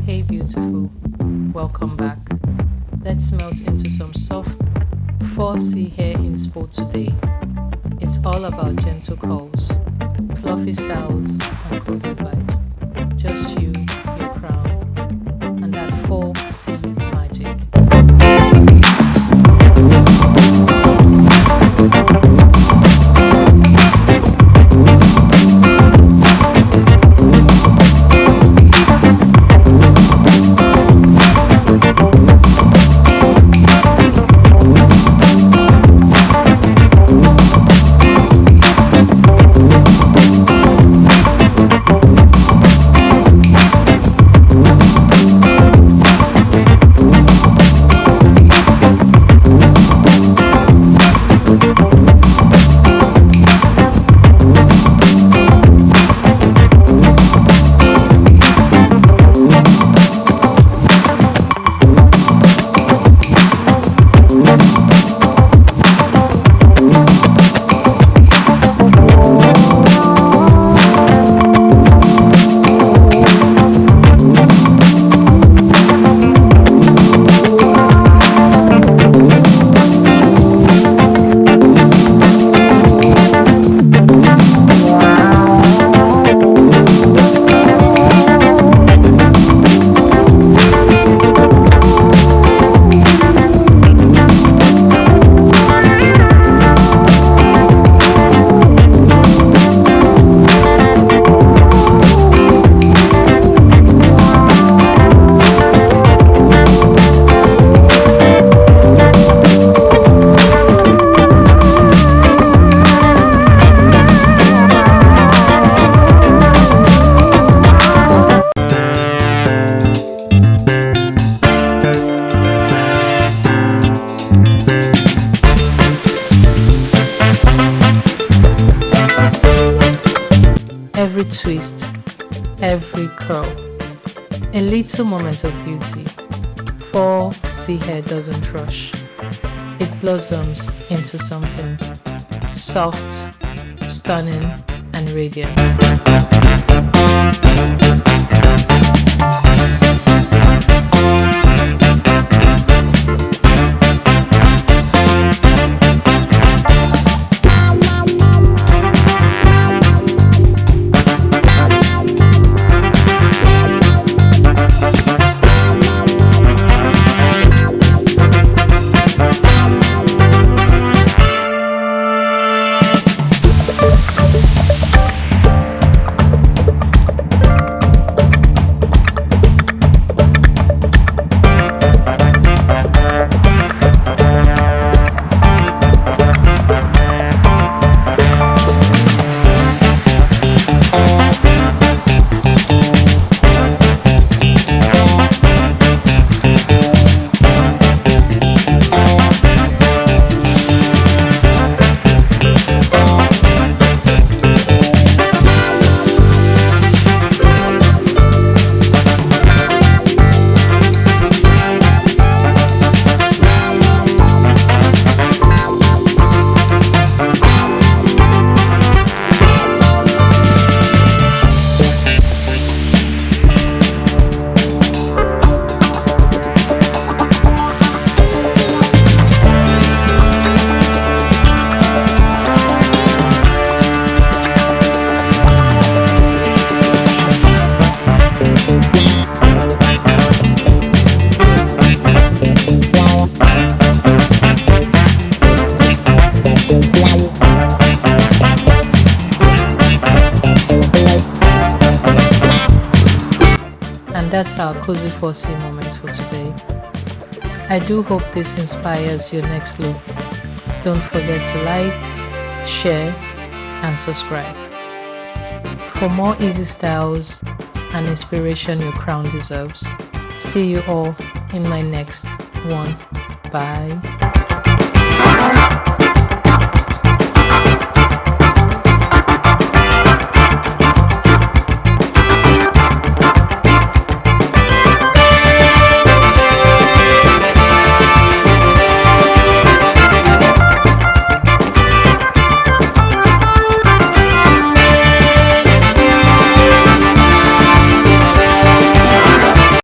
Hey beautiful, welcome back. Let's melt into some soft 4C hair inspo today. It's all about gentle curls, fluffy styles and cozy vibes. Just you, your crown, and that 4C magic. Every twist, every curl, a little moment of beauty. 4C hair doesn't rush. It blossoms into something soft, stunning, and radiant. And that's our cozy 4C moment for today. I do hope this inspires your next look. Don't forget to like, share, and subscribe. For more easy styles and inspiration your crown deserves. See you all in my next one. Bye.